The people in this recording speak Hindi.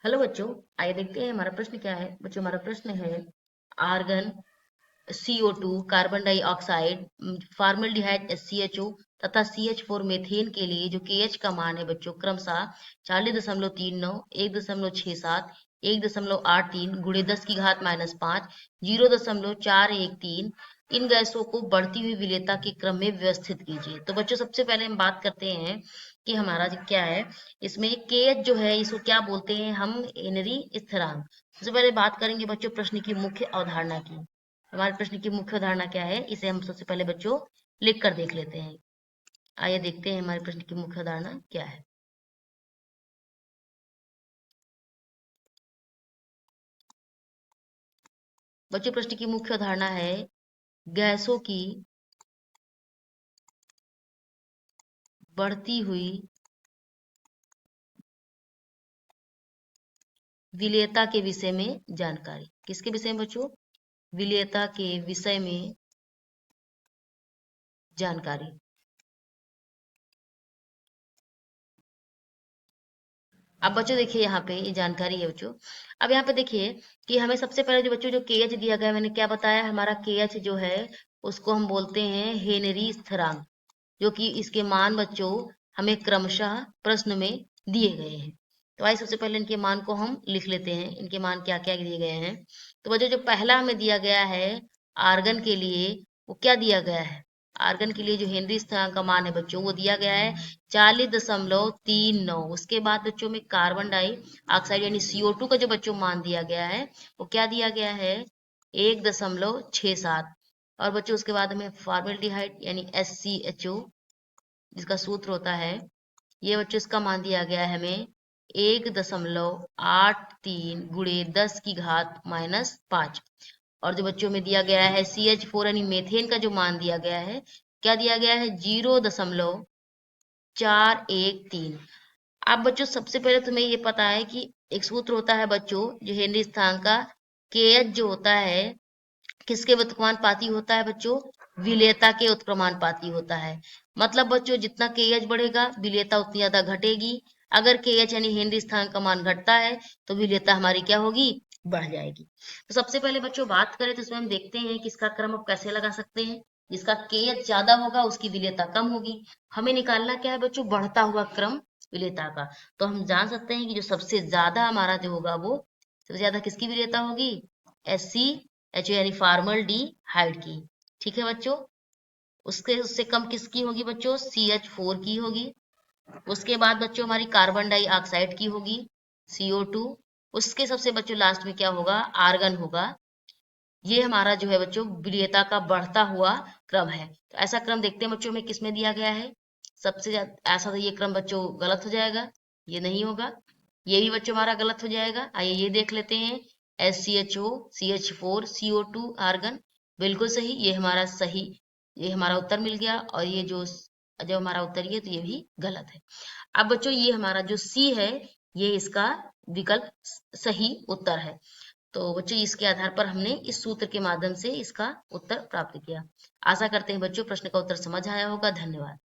हेलो बच्चों, आइए देखते हैं हमारा प्रश्न क्या है। बच्चों, हमारा प्रश्न है argon, CO2, carbon dioxide, formaldehyde SCHO तथा CH4 मीथेन के लिए जो KH का मान है बच्चों क्रमशः 40.39, 1.67, 1.83 गुणे 10 की घात -5, 0.413 इन गैसों को बढ़ती हुई विलेयता के क्रम में व्यवस्थित कीजिए। तो बच्चों, सबसे पहले हम बात करते हैं कि हमारा क्या है इसमें KH जो है इसको क्या बोलते हैं हम, हेनरी स्थिरांक। सबसे पहले बात करेंगे बच्चों प्रश्न की मुख्य अवधारणा की। हमारे प्रश्न की मुख्य अवधारणा क्या है, इसे हम सबसे पहले बच्चों लिख कर देख लेते हैं। आइए देखते हैं हमारे प्रश्न की मुख्य अवधारणा क्या है। बच्चों, प्रश्न की मुख्य अवधारणा है गैसों की बढ़ती हुई विलेयता के विषय में जानकारी। किसके विषय में बच्चों? विलेयता के विषय में जानकारी। अब बच्चों देखिए, यहाँ पे ये जानकारी है बच्चों। अब यहाँ पे देखिए कि हमें सबसे पहले जो बच्चों जो KH दिया गया है, मैंने क्या बताया, हमारा KH जो है उसको हम बोलते हैं हेनरी स्थिरांक, जो कि इसके मान बच्चों हमें क्रमशः प्रश्न में दिए गए हैं। तो आइए सबसे पहले इनके मान को हम लिख लेते हैं, इनके मान क्या क्या दिए गए हैं। तो बच्चों, जो पहला हमें दिया गया है आर्गन के लिए, वो क्या दिया गया है, आर्गन के लिए जो हेनरी स्थिरांक का मान है बच्चों वो दिया गया है 40.39। उसके बाद बच्चों में कार्बन डाई ऑक्साइड यानी CO2 का जो बच्चों मान दिया गया है वो क्या दिया गया है 1.67। और बच्चों उसके बाद हमें फॉर्मेल्डिहाइड यानी SCHO जिसका सूत्र होता है, ये बच्चों इसका मान दिया गया है हमें 1.83 गुणे 10 की घात -5। और जो बच्चों में दिया गया है CH4 यानी मेथेन का जो मान दिया गया है, क्या दिया गया है 0.413। अब बच्चों सबसे पहले तुम्हें ये पता है कि एक सूत्र होता है बच्चों जो हेनरी स्थिरांक का, KH जो होता है किसके उत्क्रमानुपाती होता है बच्चों, विलेयता के उत्क्रमानुपाती होता है। मतलब बच्चों जितना KH बढ़ेगा विलेयता उतनी ज्यादा घटेगी। अगर KH यानी हेनरी स्थिरांक का मान घटता है तो विलेयता हमारी क्या होगी, बढ़ जाएगी। तो सबसे पहले बच्चों बात करें तो इसमें हम देखते हैं कि इसका क्रम अब कैसे लगा सकते हैं। जिसका KH ज्यादा होगा उसकी विलेयता कम होगी। हमें निकालना क्या है बच्चों, बढ़ता हुआ क्रम विलेयता का। तो हम जान सकते हैं कि जो सबसे ज्यादा हमारा जो होगा वो सबसे ज्यादा किसकी विलेयता होगी, SCHO यानी फॉर्मल डी हाइड की। ठीक है बच्चों। उसके उससे कम किसकी होगी बच्चों, CH4 की होगी। उसके बाद बच्चों हमारी कार्बन डाइऑक्साइड की होगी CO2। उसके सबसे बच्चों लास्ट में क्या होगा, आर्गन होगा। ये हमारा जो है बच्चों विलेयता का बढ़ता हुआ क्रम है। तो ऐसा क्रम देखते हैं बच्चों में किसमें दिया गया है सबसे ज्यादा। ऐसा तो ये क्रम बच्चों गलत हो जाएगा, ये नहीं होगा। ये भी बच्चों हमारा गलत हो जाएगा। आइए ये देख लेते हैं, SCHO, CH4, CO2, आर्गन, बिल्कुल सही, ये हमारा सही, ये हमारा उत्तर मिल गया। और ये जो हमारा उत्तर ये तो ये भी गलत है। अब बच्चों ये हमारा जो C है ये इसका विकल्प सही उत्तर है। तो बच्चों इसके आधार पर हमने इस सूत्र के माध्यम से इसका उत्तर प्राप्त किया। आशा करते हैं बच्चों प्रश्न का उत्तर समझ आया होगा। धन्यवाद।